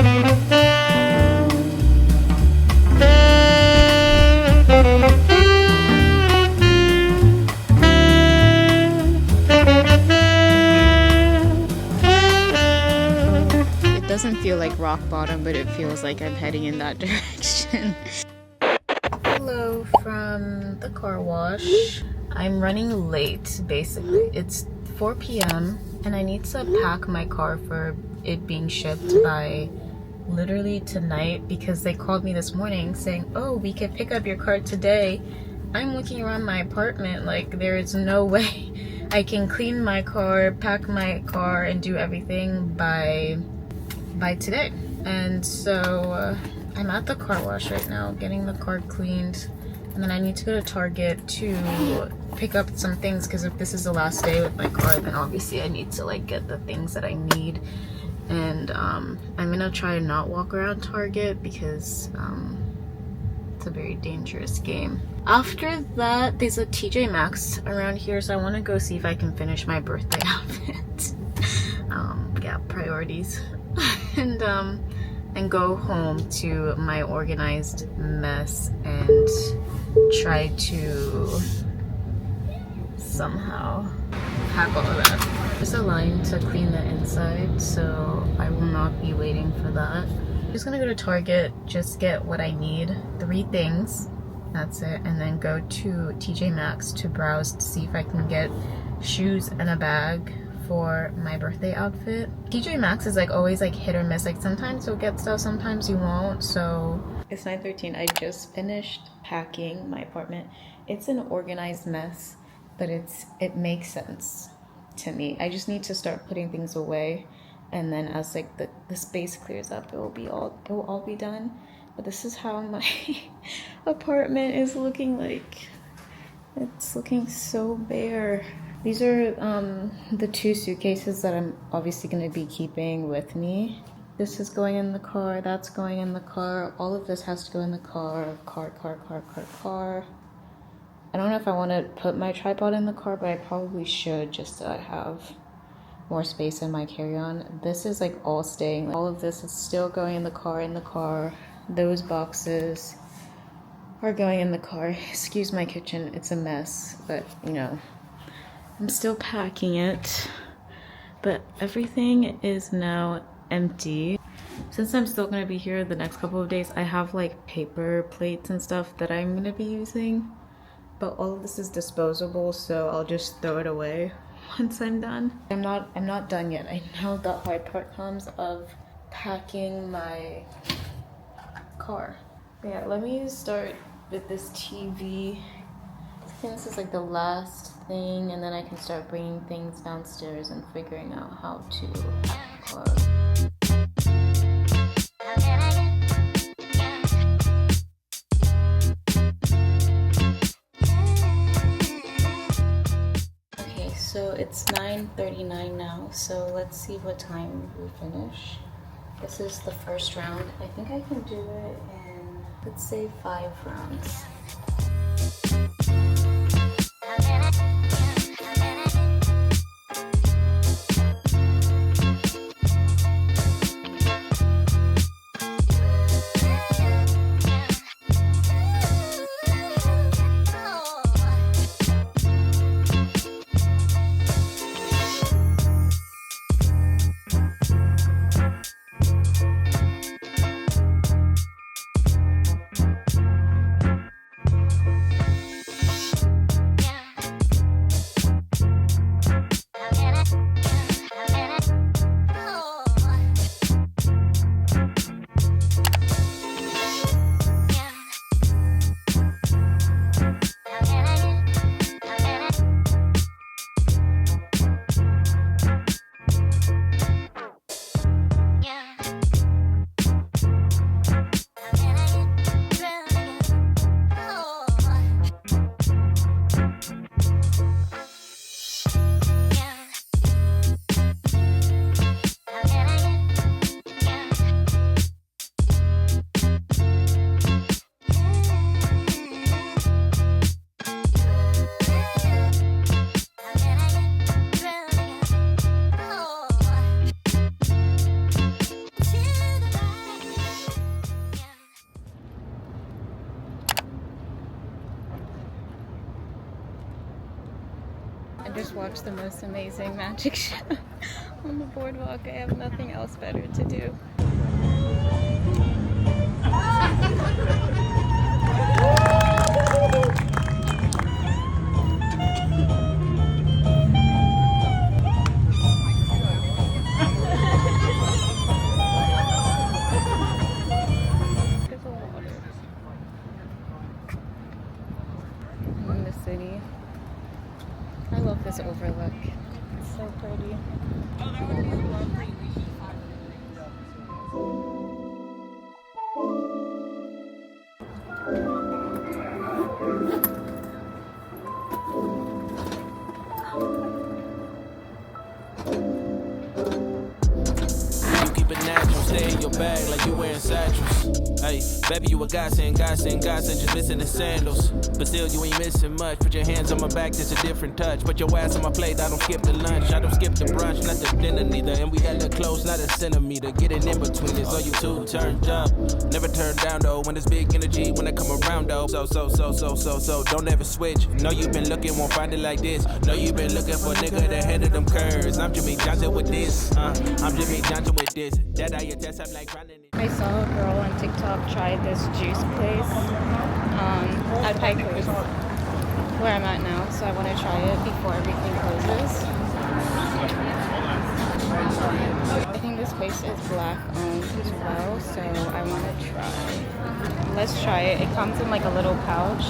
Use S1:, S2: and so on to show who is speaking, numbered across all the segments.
S1: It doesn't feel like rock bottom, but it feels like I'm heading in that direction. Hello from the car wash. I'm running late, basically. It's 4 p.m. and I need to pack my car for it being shipped by literally tonight, because they called me this morning saying, oh, we could pick up your car today. I'm looking around my apartment like there is no way I can clean my car, pack my car, and do everything by today. And so I'm at the car wash right now getting the car cleaned, and then I need to go to Target to pick up some things, because if this is the last day with my car, then obviously I need to like get the things that I need. And I'm gonna try to not walk around Target because it's a very dangerous game. After that, there's a TJ Maxx around here, so I want to go see if I can finish my birthday outfit. Yeah, priorities. And go home to my organized mess and try to somehow pack all of that. There's a line to clean the inside, so I will not be waiting for that. I'm just gonna go to Target, just get what I need, 3 things, that's it, and then go to TJ Maxx to browse to see if I can get shoes and a bag for my birthday outfit. TJ Maxx is like always like hit or miss, like sometimes you'll get stuff, sometimes you won't. So it's 9:13. I just finished packing my apartment. It's an organized mess, but it makes sense to me. I just need to start putting things away, and then as like the space clears up, it will all be done. But this is how my apartment is looking like. It's looking so bare. These are the 2 suitcases that I'm obviously going to be keeping with me. This is going in the car, that's going in the car, all of this has to go in the car. I don't know if I want to put my tripod in the car, but I probably should, just so I have more space in my carry-on. This is like all staying. All of this is still going in the car. Those boxes are going in the car. Excuse my kitchen, it's a mess, but you know, I'm still packing it. But everything is now empty. Since I'm still gonna be here the next couple of days, I have like paper plates and stuff that I'm gonna be using, but all of this is disposable, so I'll just throw it away once I'm done. I'm not done yet. I know the hard part comes of packing my car. Yeah, let me start with this TV. I think this is like the last thing, and then I can start bringing things downstairs and figuring out how to plug. Okay, so it's 9:39 now, so let's see what time we finish. This is the first round. I think I can do it in, let's say, 5 rounds. watch the most amazing magic show on the boardwalk. I have nothing else better to do. In the city. I love this overlook. It's so pretty.
S2: Stay in your bag like you wearing satchels. Hey, baby, you a godsend, just missing the sandals. But still, you ain't missing much. Put your hands on my back, that's a different touch. Put your ass on my plate, I don't skip the lunch. I don't skip the brunch, not the dinner neither. And we hella close, not a centimeter. Getting in between us, all you two turned up. Never turn down though, when there's big energy, when I come around though. So, don't ever switch. Know you been looking, won't find it like this. Know you been looking for a nigga that handle them curves. I'm Jimmy Johnson with this. I'm Jimmy Johnson with this. That I attest, I'm like grinding it.
S1: I saw a girl on TikTok try this juice place at Pikers, where I'm at now, so I want to try it before everything closes. I think this place is black owned as well, so I want to try. Let's try it. It comes in like a little pouch.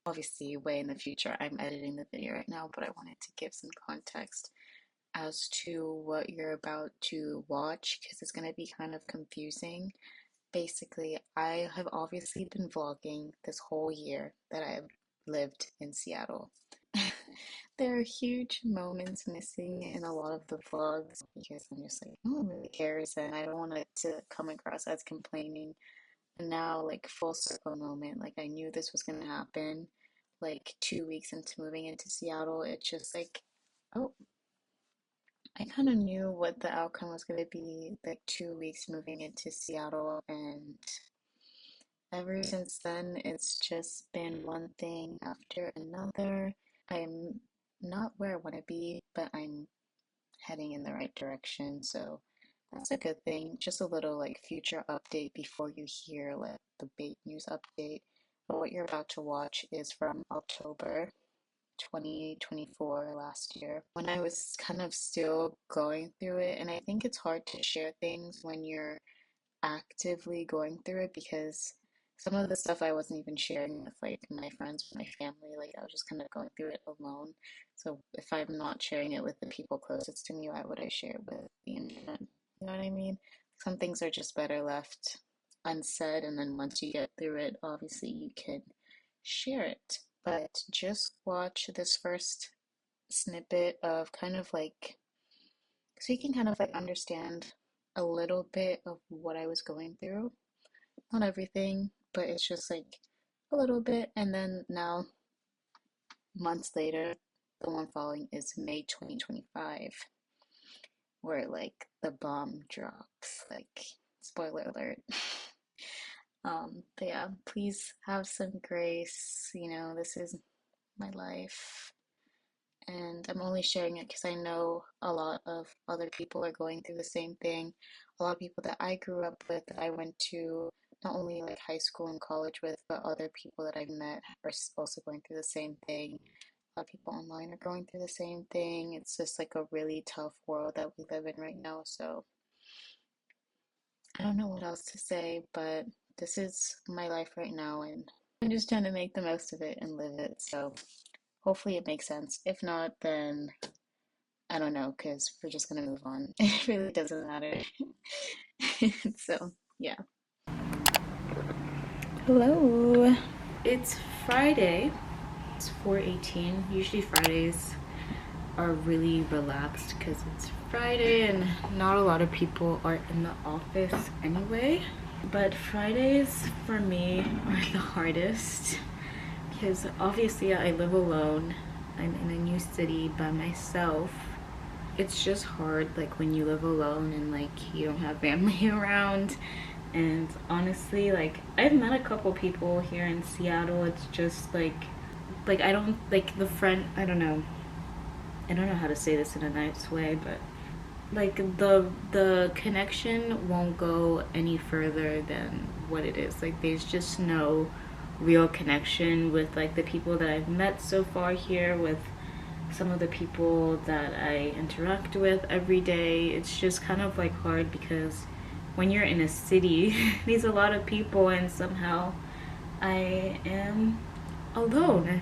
S1: obviously way in the future. I'm editing the video right now, but I wanted to give some context as to what you're about to watch because it's going to be kind of confusing. Basically, I have obviously been vlogging this whole year that I've lived in Seattle. There are huge moments missing in a lot of the vlogs because I'm just like, no one really cares, and I don't want it to come across as complaining. And now, like, full circle moment, like, I knew this was gonna happen. Like, 2 weeks into moving into Seattle, it's just like, oh, I kind of knew what the outcome was gonna be, like, 2 weeks moving into Seattle, and ever since then, it's just been one thing after another. I'm not where I want to be, but I'm heading in the right direction, so that's a good thing. Just a little like future update before you hear like the big news update. But what you're about to watch is from October 2024 last year when I was kind of still going through it, and I think it's hard to share things when you're actively going through it because some of the stuff I wasn't even sharing with like my friends, my family, like I was just kind of going through it alone. So if I'm not sharing it with the people closest to me, why would I share it with the internet? You know what I mean? Some things are just better left unsaid, and then once you get through it, obviously you can share it. But just watch this first snippet of kind of like so you can kind of like understand a little bit of what I was going through. Not everything, but it's just like a little bit. And then now, months later, the one following is May 2025, where like the bomb drops. Like, spoiler alert. But yeah, please have some grace. You know, this is my life. And I'm only sharing it because I know a lot of other people are going through the same thing. A lot of people that I grew up with, that I went to not only like high school and college with, but other people that I've met are also going through the same thing. A lot of people online are going through the same thing. It's just like a really tough world that we live in right now. So I don't know what else to say, but this is my life right now, and I'm just trying to make the most of it and live it. So hopefully it makes sense. If not, then I don't know, because we're just gonna move on. It really doesn't matter. So, yeah. Hello. It's Friday. It's 4:18. Usually Fridays are really relaxed because it's Friday and not a lot of people are in the office anyway. But Fridays for me are the hardest because obviously I live alone. I'm in a new city by myself. It's just hard like when you live alone and like you don't have family around. And honestly, like I've met a couple people here in Seattle. It's just like I don't like the friend, I don't know how to say this in a nice way, but like the connection won't go any further than what it is. Like there's just no real connection with like the people that I've met so far here, with some of the people that I interact with every day. It's just kind of like hard because when you're in a city there's a lot of people and somehow I am alone.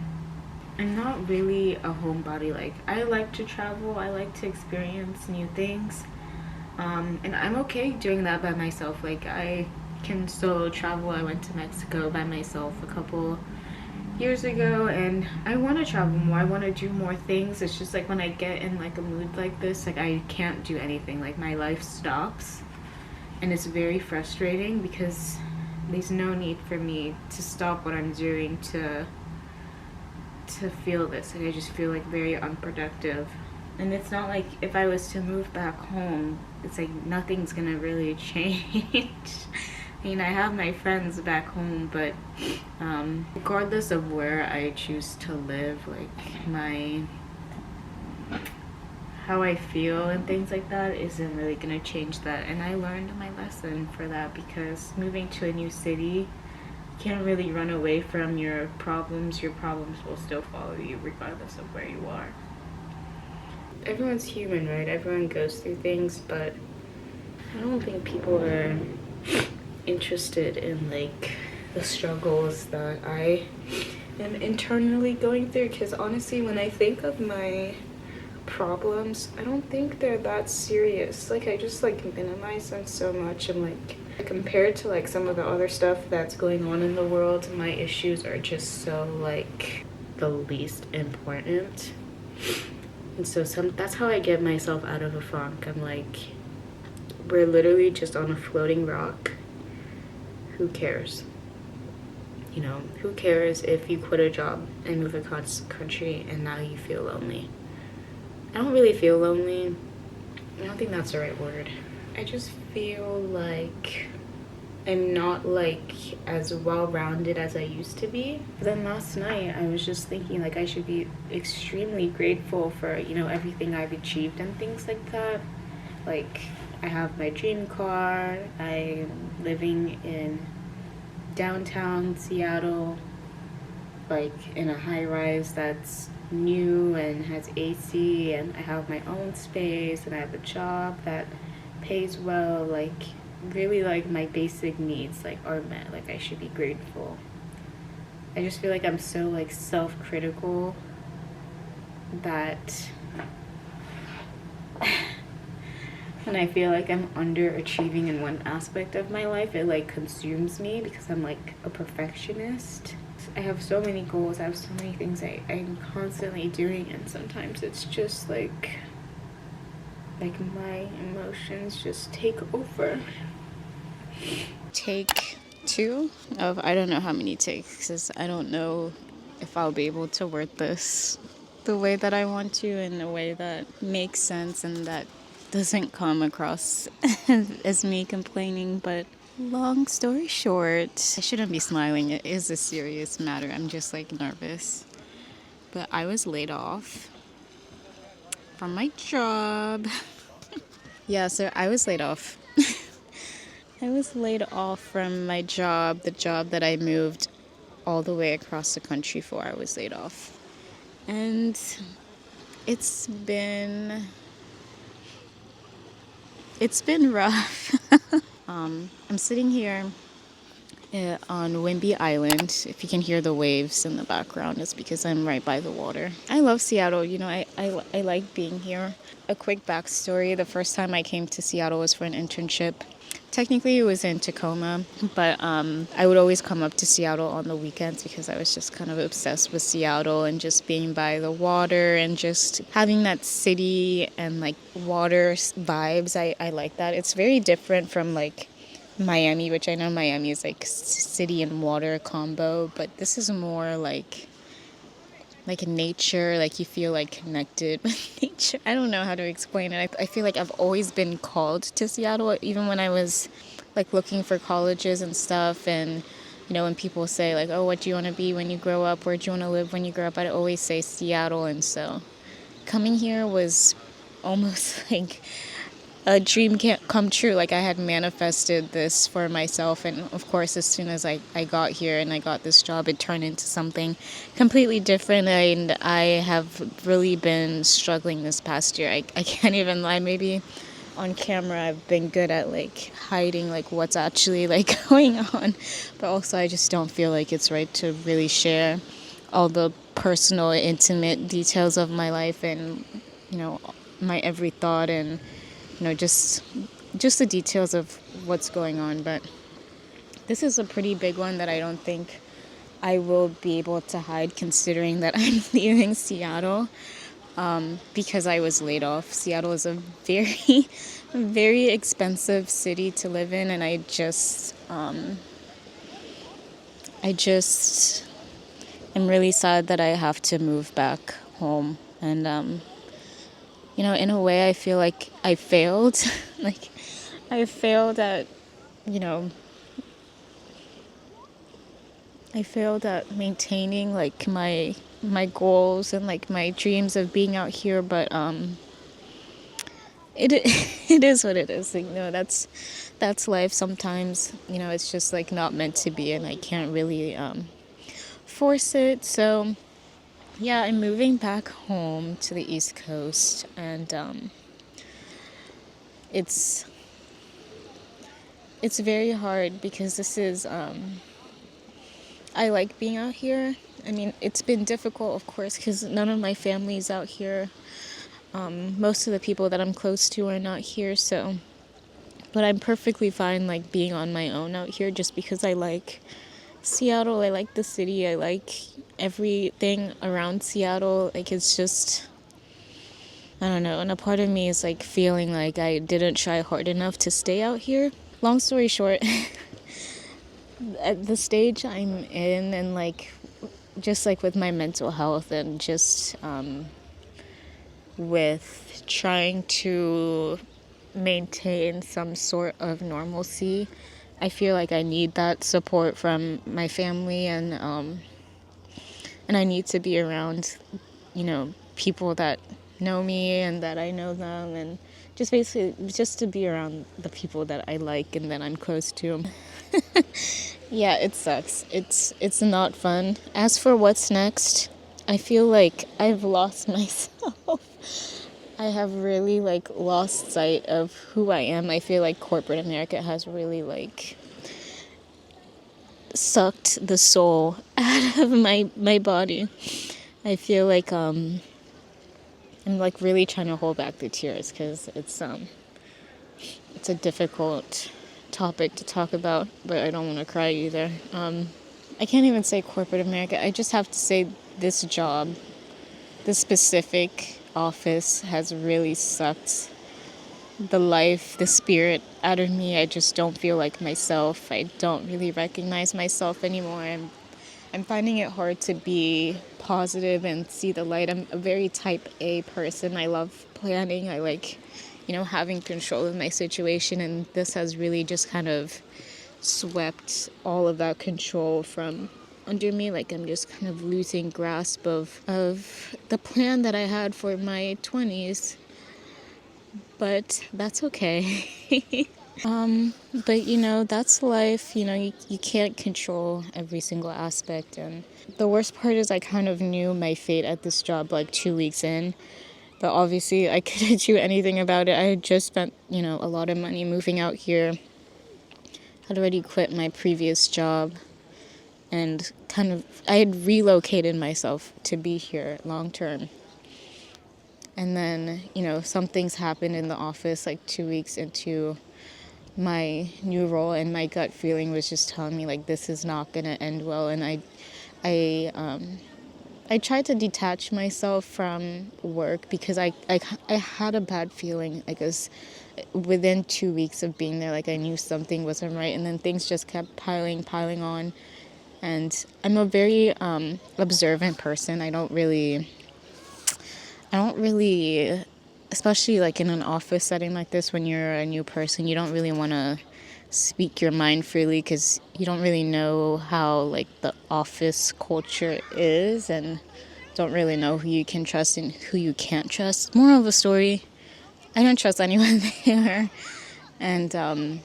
S1: I'm not really a homebody. Like I like to travel, I like to experience new things, and I'm okay doing that by myself. Like I can solo travel. I went to Mexico by myself a couple years ago, and I want to travel more. I want to do more things. It's just like when I get in like a mood like this, like I can't do anything. Like my life stops, and it's very frustrating because there's no need for me to stop what I'm doing to feel this. Like I just feel like very unproductive. And it's not like if I was to move back home, it's like nothing's gonna really change. I mean, I have my friends back home, but regardless of where I choose to live, like how I feel and things like that isn't really gonna change that. And I learned my lesson for that because moving to a new city, you can't really run away from your problems. Your problems will still follow you regardless of where you are. Everyone's human, right? Everyone goes through things, but I don't think people are interested in like the struggles that I am internally going through, because honestly, when I think of my problems, I don't think they're that serious. Like, I just like minimize them so much. I'm like, compared to like some of the other stuff that's going on in the world, my issues are just so like the least important. And so that's how I get myself out of a funk. I'm like, we're literally just on a floating rock. Who cares? You know, who cares if you quit a job and move across the country and now you feel lonely? I don't really feel lonely. I don't think that's the right word. I just feel like I'm not like as well-rounded as I used to be. Then last night I was just thinking like I should be extremely grateful for, you know, everything I've achieved and things like that. Like, I have my dream car, I'm living in downtown Seattle, like in a high-rise that's new and has AC, and I have my own space, and I have a job that pays well. Like, really, like, my basic needs like are met. Like, I should be grateful. I just feel like I'm so like self-critical that when I feel like I'm underachieving in one aspect of my life, it like consumes me because I'm like a perfectionist. I have so many goals, I have so many things I'm constantly doing, and sometimes it's just like my emotions just take over. Take 2 of I don't know how many takes, because I don't know if I'll be able to word this the way that I want to, in a way that makes sense and that doesn't come across as me complaining. But long story short, I shouldn't be smiling. It is a serious matter. I'm just like nervous. But I was laid off from my job. Yeah, so I was laid off. I was laid off from my job, the job that I moved all the way across the country for. I was laid off. And it's been rough. I'm sitting here on Whidbey Island. If you can hear the waves in the background, it's because I'm right by the water. I love Seattle. You know, I like being here. A quick backstory. The first time I came to Seattle was for an internship. Technically, it was in Tacoma, but I would always come up to Seattle on the weekends because I was just kind of obsessed with Seattle and just being by the water and just having that city and like water vibes. I like that. It's very different from like Miami, which I know Miami is like city and water combo, but this is more like nature, like you feel like connected with nature. I don't know how to explain it. I feel like I've always been called to Seattle, even when I was like looking for colleges and stuff. And you know, when people say like, oh, what do you want to be when you grow up, where do you want to live when you grow up, I'd always say Seattle. And so coming here was almost like a dream can't come true. Like, I had manifested this for myself, and of course as soon as I got here and I got this job, it turned into something completely different. And I have really been struggling this past year. I can't even lie. Maybe on camera I've been good at like hiding like what's actually like going on, but also I just don't feel like it's right to really share all the personal, intimate details of my life, and you know, my every thought, and you know, just the details of what's going on. But this is a pretty big one that I don't think I will be able to hide, considering that I'm leaving Seattle because I was laid off. Seattle is a very, very expensive city to live in, and I just am really sad that I have to move back home. And you know, in a way, I feel like I failed. Like, I failed at, you know, I failed at maintaining like my goals and like my dreams of being out here. But it is what it is. You know, that's life. Sometimes, you know, it's just like not meant to be, and I can't really force it. So yeah, I'm moving back home to the East Coast, and it's very hard because this is I like being out here. I mean, it's been difficult, of course, because none of my family's out here. Most of the people that I'm close to are not here, so. But I'm perfectly fine, like, being on my own out here just because I like Seattle. I like the city. I like everything around Seattle. Like, it's just, I don't know. And a part of me is, like, feeling like I didn't try hard enough to stay out here. Long story short, at the stage I'm in and, like, just, like, with my mental health and just with trying to maintain some sort of normalcy, I feel like I need that support from my family, and I need to be around, people that know me and that I know them, and just basically just to be around the people that I like and that I'm close to. Yeah, it sucks. It's not fun. As for what's next, I feel like I've lost myself. I have really, like, lost sight of who I am. I feel like corporate America has really, like, sucked the soul out of my body. I feel like I'm, like, really trying to hold back the tears because it's a difficult topic to talk about, but I don't want to cry either. I can't even say corporate America. I just have to say this job, this specific office has really sucked the life, the spirit out of me. I just don't feel like myself. I don't really recognize myself anymore. I'm finding it hard to be positive and see the light. I'm a very type A person. I love planning. I like, having control of my situation, and this has really just kind of swept all of that control from under me. Like, I'm just kind of losing grasp of the plan that I had for my 20s. But that's okay. But that's life. You can't control every single aspect. And the worst part is I kind of knew my fate at this job like 2 weeks in. But obviously I couldn't do anything about it. I had just spent, a lot of money moving out here. I'd already quit my previous job. And I had relocated myself to be here long term. And then, some things happened in the office like 2 weeks into my new role, and my gut feeling was just telling me, like, this is not going to end well. And I tried to detach myself from work because I had a bad feeling. I guess within 2 weeks of being there, like, I knew something wasn't right, and then things just kept piling on. And I'm a very observant person. I don't really, especially like in an office setting like this, when you're a new person, you don't really want to speak your mind freely because you don't really know how, like, the office culture is, and don't really know who you can trust and who you can't trust. Moral of the story, I don't trust anyone there. And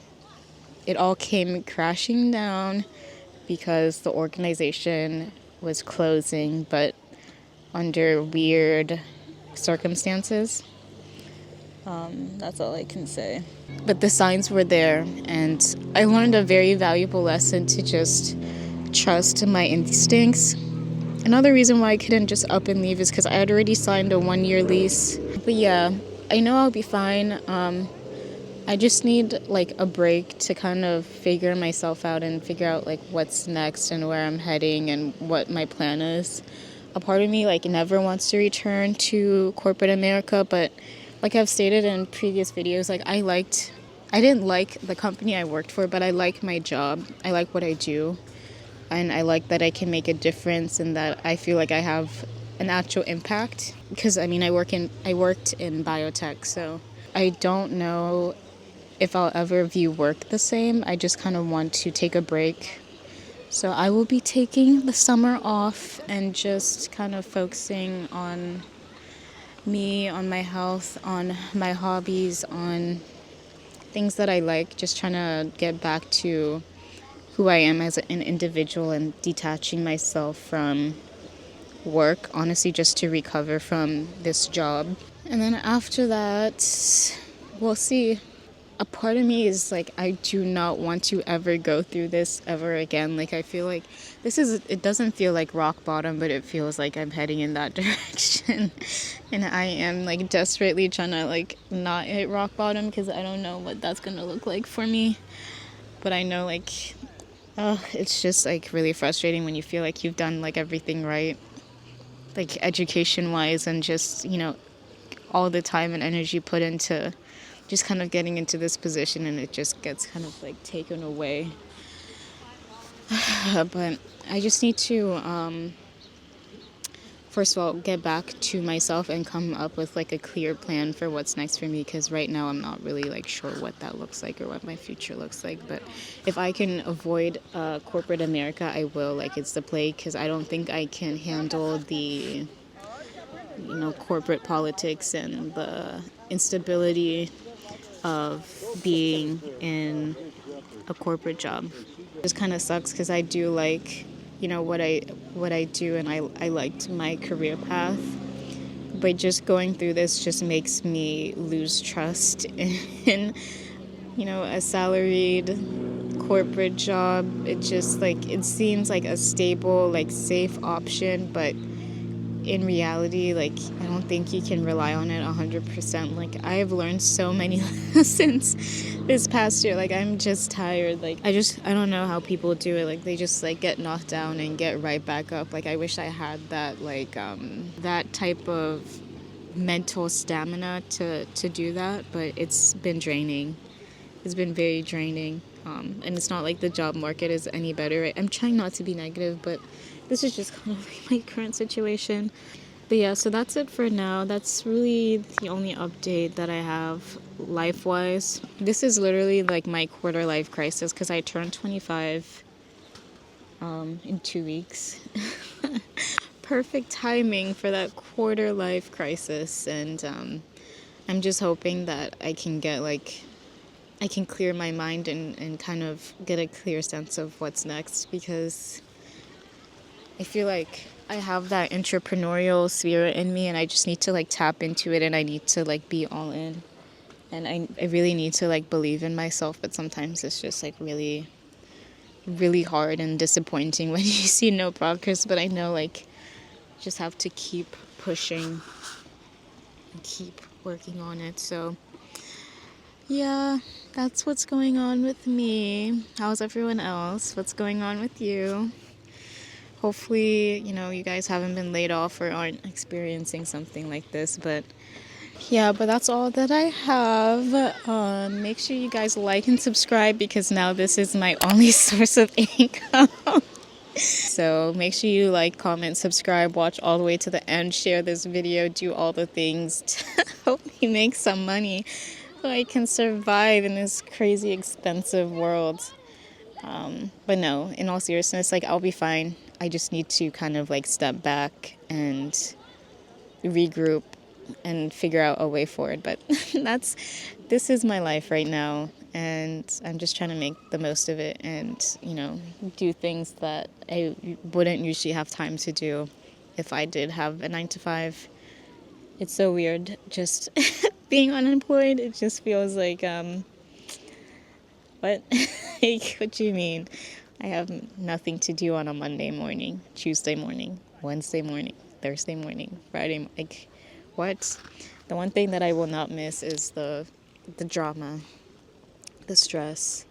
S1: it all came crashing down because the organization was closing, but under weird circumstances. That's all I can say. But the signs were there, and I learned a very valuable lesson to just trust my instincts. Another reason why I couldn't just up and leave is because I had already signed a 1-year lease. But yeah, I know I'll be fine. I just need, like, a break to kind of figure myself out and figure out, like, what's next and where I'm heading and what my plan is. A part of me, like, never wants to return to corporate America, but like I've stated in previous videos, like, I didn't like the company I worked for, but I like my job. I like what I do, and I like that I can make a difference and that I feel like I have an actual impact. Because, I mean, I worked in biotech, so I don't know if I'll ever view work the same. I just kind of want to take a break. So I will be taking the summer off and just kind of focusing on me, on my health, on my hobbies, on things that I like, just trying to get back to who I am as an individual and detaching myself from work, honestly, just to recover from this job. And then after that, we'll see. a part of me is like, I do not want to ever go through this ever again. Like, I feel like it doesn't feel like rock bottom, but it feels like I'm heading in that direction. And I am like desperately trying to like not hit rock bottom, because I don't know what that's gonna look like for me. But I know like, it's just like really frustrating when you feel like you've done like everything right, like education wise, and just, all the time and energy put into just kind of getting into this position, and it just gets kind of like taken away. But I just need to first of all get back to myself and come up with like a clear plan for what's next for me, because right now I'm not really like sure what that looks like or what my future looks like. But if I can avoid corporate America, I will. Like, it's the play, because I don't think I can handle the corporate politics and the instability of being in a corporate job. It just kind of sucks, because I do like, what I do, and I liked my career path. But just going through this just makes me lose trust in, a salaried corporate job. It just like, it seems like a stable, like safe option, but in reality, like, I don't think you can rely on it 100%. Like, I've learned so many lessons this past year. Like, I'm just tired. Like, I don't know how people do it. Like, they just like get knocked down and get right back up. Like, I wish I had that, like, that type of mental stamina to do that. But it's been draining. It's been very draining. And it's not like the job market is any better. I'm trying not to be negative, but this is just kind of like my current situation. But yeah, so that's it for now. That's really the only update that I have life-wise. This is literally like my quarter life crisis, because I turned 25 in 2 weeks. Perfect timing for that quarter life crisis. And I'm just hoping that I can clear my mind and kind of get a clear sense of what's next, because I feel like I have that entrepreneurial spirit in me, and I just need to like tap into it, and I need to like be all in, and I really need to like believe in myself. But sometimes it's just like really, really hard and disappointing when you see no progress. But I know like just have to keep pushing and keep working on it. So yeah, that's what's going on with me. How's everyone else? What's going on with you? Hopefully, you guys haven't been laid off or aren't experiencing something like this. But yeah, but that's all that I have. Make sure you guys like and subscribe, because now this is my only source of income. So make sure you like, comment, subscribe, watch all the way to the end, share this video, do all the things to help me make some money so I can survive in this crazy expensive world. But no, in all seriousness, like, I'll be fine. I just need to kind of like step back and regroup and figure out a way forward. But this is my life right now, and I'm just trying to make the most of it and, do things that I wouldn't usually have time to do if I did have a 9-to-5. It's so weird just being unemployed. It just feels like, what? Like, what do you mean? I have nothing to do on a Monday morning, Tuesday morning, Wednesday morning, Thursday morning, Friday. Like, what? The one thing that I will not miss is the drama, the stress,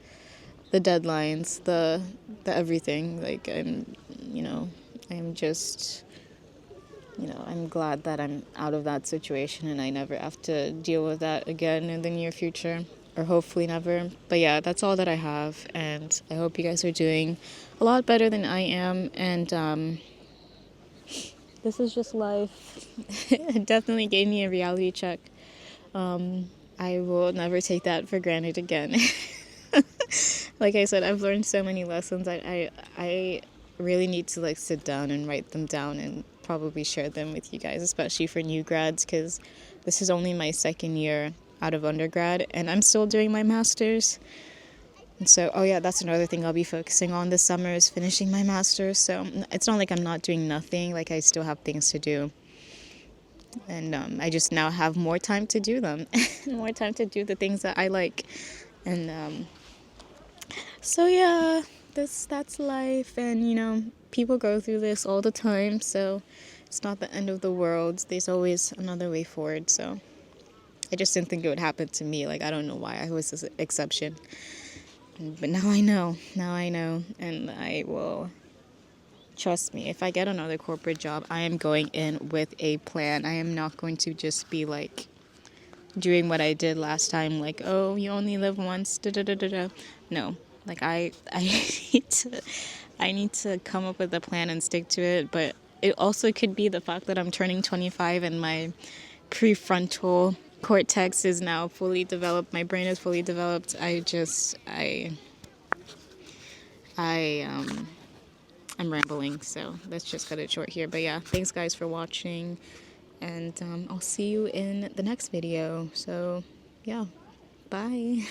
S1: the deadlines, the everything. Like, I'm just, I'm glad that I'm out of that situation and I never have to deal with that again in the near future. Or hopefully never. But yeah, that's all that I have, and I hope you guys are doing a lot better than I am. And this is just life. It definitely gave me a reality check. I will never take that for granted again. Like I said, I've learned so many lessons. I really need to like sit down and write them down and probably share them with you guys, especially for new grads, because this is only my second year out of undergrad, and I'm still doing my master's. And so, oh yeah, that's another thing I'll be focusing on this summer, is finishing my master's. So it's not like I'm not doing nothing. Like, I still have things to do, and I just now have more time to do them. More time to do the things that I like. And so yeah, that's life, and you know, people go through this all the time, so it's not the end of the world. There's always another way forward. So I just didn't think it would happen to me. Like, I don't know why I was this exception, but now I know. Now I know, and I will. Trust me, if I get another corporate job, I am going in with a plan. I am not going to just be like doing what I did last time, like, oh, you only live once, da da da da da. No, like I I need to come up with a plan and stick to it. But it also could be the fact that I'm turning 25 and my prefrontal cortex is now fully developed. My brain is fully developed. I'm rambling, so let's just cut it short here. But yeah, thanks guys for watching, and I'll see you in the next video. So yeah, bye.